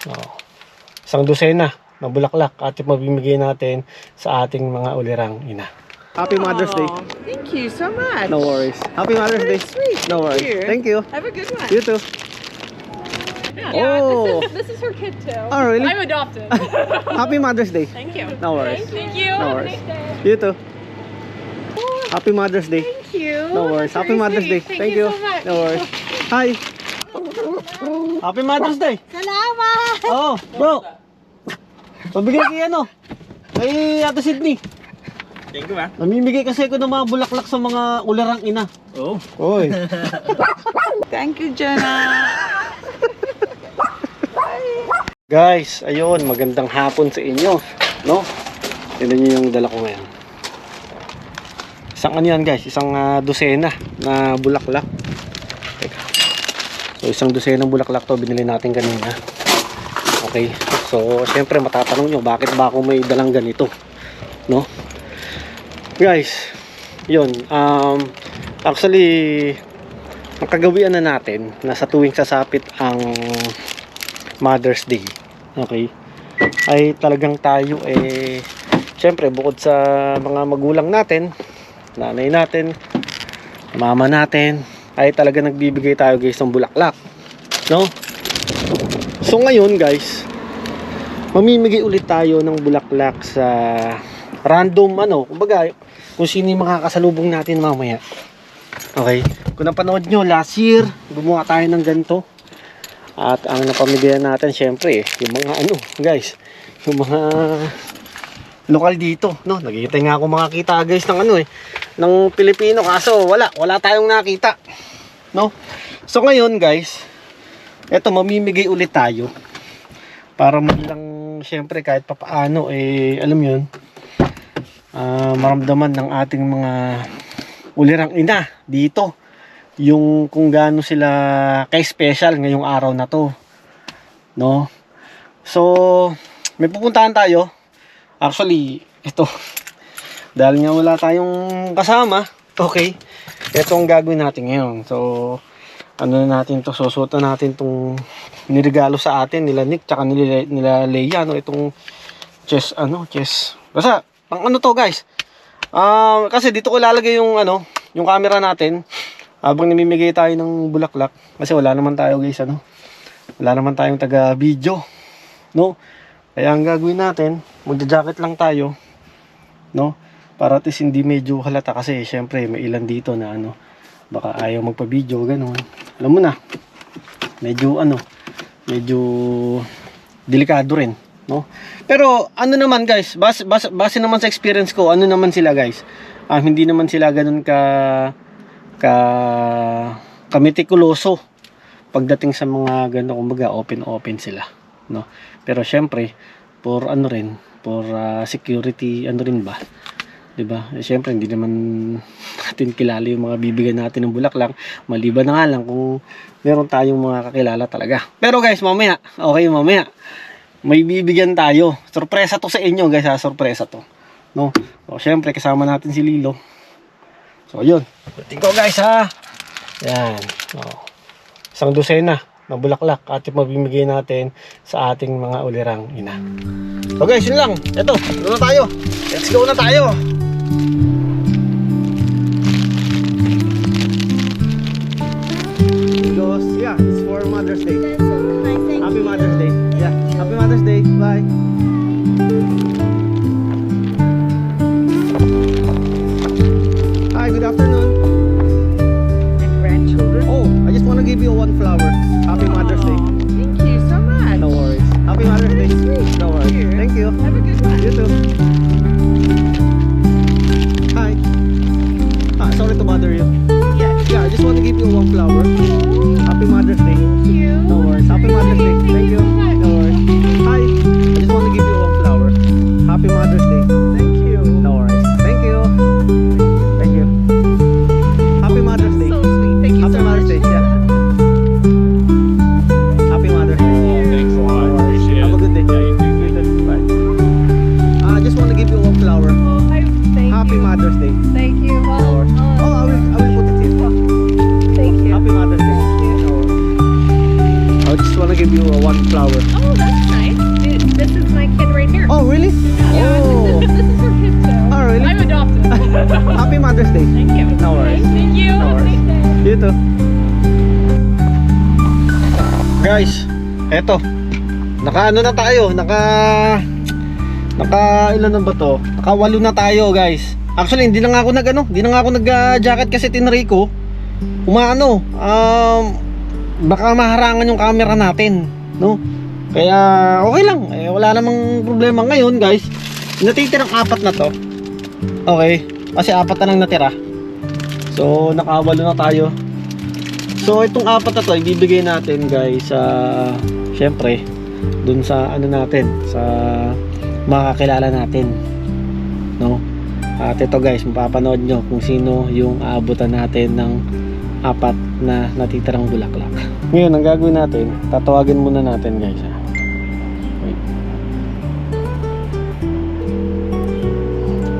Oh. Isang dosena na bulaklak at mabibigay natin sa ating mga ulirang ina. Happy Mother's Day. Thank you so much. No worries. Happy Mother's Day. Sweet. No worries. Thank you. Have a good one. You too. Yeah, Oh. this is her kid too. Oh, really? I'm adopted. Happy Mother's Day. Thank you. No worries. Thank you. No Have a worries. nice day. You too. Happy Mother's Day. Thank you. No worries. That's Happy very Mother's Day. sweet. Thank you you. so much. No worries. Hi. Happy Mother's Day. Salamat! Oh, bro. Pabigay kay ano? Kay Ate Sydney. Thank you, ha? Namimigay kasi ako ng mga bulaklak sa mga ulirang ina. Oh. Oy. Thank you, Jenna. Guys, ayun, magandang hapon sa inyo, no? Tignan niyo yung dala ko ngayon. Isang ano yan, guys, isang dosena na bulaklak. Teka. So, isang dosena ng bulaklak to binili natin kanina. Okay. So, syempre matatanong nyo, bakit ba ako may dalang ganito? No? Guys, yun. Actually, ang kagawian na natin na sa tuwing sasapit ang Mother's Day, okay, ay talagang tayo syempre bukod sa mga magulang natin, nanay natin, mama natin, ay talaga nagbibigay tayo guys ng bulaklak, no? So ngayon guys, mamimigay ulit tayo ng bulaklak sa random kumbaga kung sino yung makakasalubong natin mamaya. Okay, kung napanood nyo last year, gumawa tayo ng ganito. At ang napamigyan natin syempre yung mga guys, yung mga lokal dito, no? Nakikita nga ako makakita guys ng ng Pilipino, kaso wala tayong nakita, no? So ngayon guys, eto mamimigay ulit tayo para man lang syempre kahit papaano alam mo yun, maramdaman ng ating mga ulirang ina dito yung kung gaano sila kay-special ngayong araw na to, no? So, may pupuntahan tayo. Actually, ito, dahil nga wala tayong kasama, okay, ito ang gagawin natin ngayon. So, natin to, susutan natin tong nirigalo sa atin nila Nick tsaka nila Leia, no? Itong chest, basta, pang to guys. Kasi dito ko ilalagay yung yung camera natin habang namimigay tayo ng bulaklak, kasi wala naman tayo guys, wala naman tayong taga video, no? Kaya ang gagawin natin, magja-jacket lang tayo, no? Para at least hindi medyo halata, kasi syempre may ilan dito na baka ayaw magpa-video, ganun. Alam mo na, medyo medyo delikado rin, no? Pero naman guys, base naman sa experience ko, naman sila guys, hindi naman sila ganun kamitikuloso pagdating sa mga gano, kumbaga open sila, no? Pero syempre for for security rin ba, 'di ba? Syempre hindi naman natin kilala yung mga bibigyan natin ng bulaklak, maliban na nga lang kung meron tayong mga kakilala talaga. Pero guys, mamaya may bibigyan tayo. Sorpresa to sa inyo guys, sorpresa to, no? So syempre kasama natin si Lilo. So, yun. Tingko guys, ha. Yan. Oh. Isang dosena na bulaklak at mabibigay natin sa ating mga ulirang ina. So guys, yun lang. Ito, na tayo. Let's go na tayo. Because, yeah, it's for Mother's Day. That's so nice. Thank Happy you. Mother's Day. Yeah, Happy Mother's Day. Bye. Hi, good afternoon. And grandchildren. Oh, I just want to give you one flower. Happy Mother's Day. Thank you so much. No worries. Happy Mother's Day. Sweet. No worries. Thank you. Have a good one. You too. Hi. Sorry to bother you. Yes. Yeah, I just want to give you one flower. Happy Mother's Day. Thank you. No worries. Happy Mother's Day. Thank you. No worries. Hi. I just want to give you one flower. Happy Mother's Day. Thank you. No worries. Thank you. Thank you. Happy Mother's Day. So sweet. Thank you Happy so Mother's much. Day. Yeah. Happy Mother's Day. Thanks a lot. No worries. Appreciate it. Have a good day. Yeah, you too. You too. Bye. Happy Mother's Day. Thank you. No worries. Thank you. No Have a worries. nice day. You too. Guys, eto. Naka ano na tayo? Naka ilan na ba to? Naka 8 na tayo, guys. Actually, hindi na nga ako nag-jacket kasi tinry ko. Umaano, baka maharangan yung camera natin, no? Kaya okay lang. Wala namang problema ngayon, guys. Natitirang 4 na to. Okay, kasi 4 na lang natira. So, naka 8 na tayo. So, itong 4 na to, ibibigay natin, guys, syempre, dun sa ano natin, sa makakilala natin, no? At ito, guys, mapapanood nyo kung sino yung aabutan natin ng 4 na natitirang bulaklak. Ngayon, ang gagawin natin, tatawagin muna natin, guys, ha? Wait.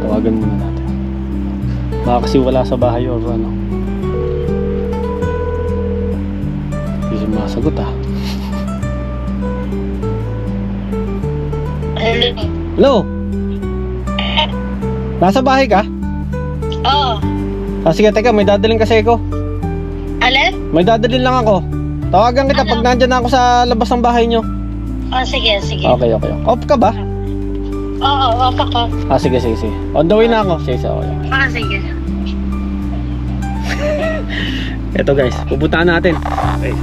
Tawagan muna natin. Baka kasi wala sa bahay or ano. Hindi siya masagot, ha? Hello? Nasa bahay ka? Oo. Sige, teka, may dadalhin kasi ako. Alin? May dadalhin lang ako. Tawagan kita pag nandyan na ako sa labas ng bahay nyo. Oh, sige. Okay. Off ka ba? Oo, off ako. Sige. On the way na ako. Sige. Sige. Ito, guys, pupuntahan natin. Okay.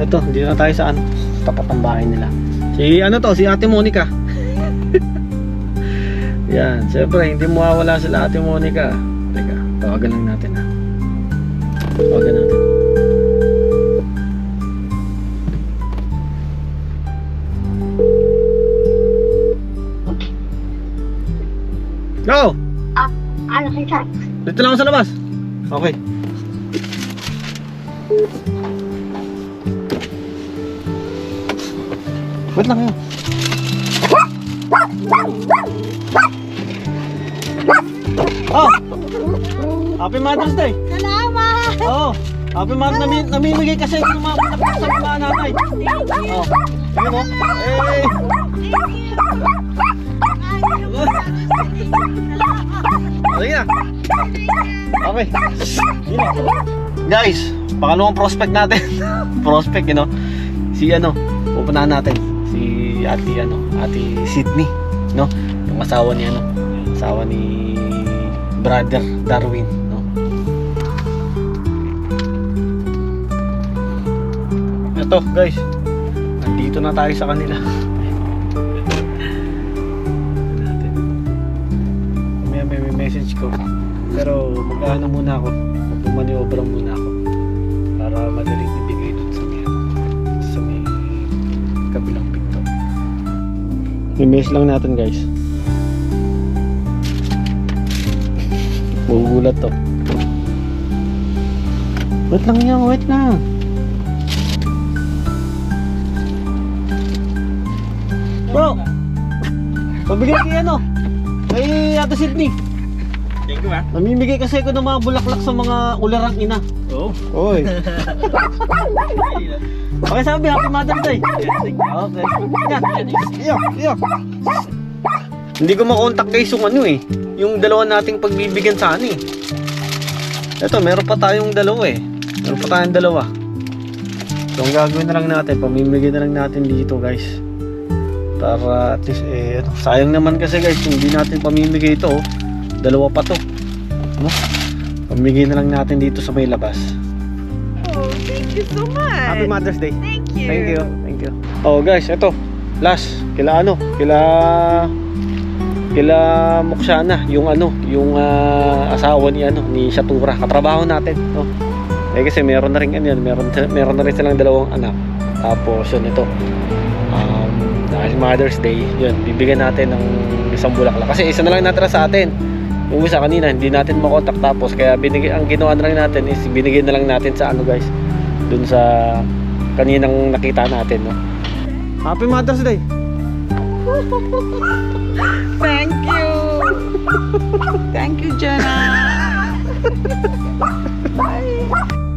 Ito, dito na tayo sa tapat ng bahay nila. Si Ate Monica. Yan, siyempre, hindi mawawala sila Ate Monica. Teka, tawagan lang natin, ha. Tawagan natin. Go! Ano kita? Dito lang ako sa labas. Okay. Wait lang kayo. Oh! Happy Mother's Day! Salamat! Oh! Happy Mother's Day! Namimigay kasi ng mga bulaklak sa mga nanay. Oh! Ayun, oh! Hey! Sige na! Okay. Yun na. Guys, pangalawang prospect natin. Prospect, you know. Pupunahan natin. Si Ate Sydney, no? Yung asawa ni Brother Darwin, no? Ito, guys. Nandito na tayo sa kanila. May message ko. Pero mag-ano muna ako. Magpumaniobra muna ako para madaling ibigay dun sa may kabilang pinto. I-mess lang natin, guys. Magugulat to. Wait lang. Bro! Pabigay kay Ate Sydney. Thank you, Namimigay kasi ako ng mga bulaklak sa mga ularang ina. Oh. Oy. Okay, sabi, Happy Mother's Day. Okay. Iyo. Hindi ko makontak guys yung dalawa nating pagbibigyan sana eh. Ito, meron pa tayong dalawa. So, ang gagawin na lang natin, pamimigay na lang natin dito, guys. Para at least, sayang naman kasi guys, kung hindi natin pamimigay ito, dalawa pa to. No? Pamimigay na lang natin dito sa may labas. Oh, thank you so much. Happy Mother's Day. Thank you. Thank you. Oh guys, ito. Last, kila Mukshana, yung asawa ni Shatura, katrabaho natin, no? Kasi meron na rin silang 2 anak. Tapos yun ito. Dahil Mother's Day, yun, bibigyan natin ng isang bulaklak. Kasi isa na lang natira sa atin. Yung isa kanina, hindi natin makontak. Tapos kaya ang ginawa na lang natin is binigay na lang natin sa guys, dun sa kaninang nakita natin, no? Happy Mother's Day! Thank you. Thank you, Jenna. Bye.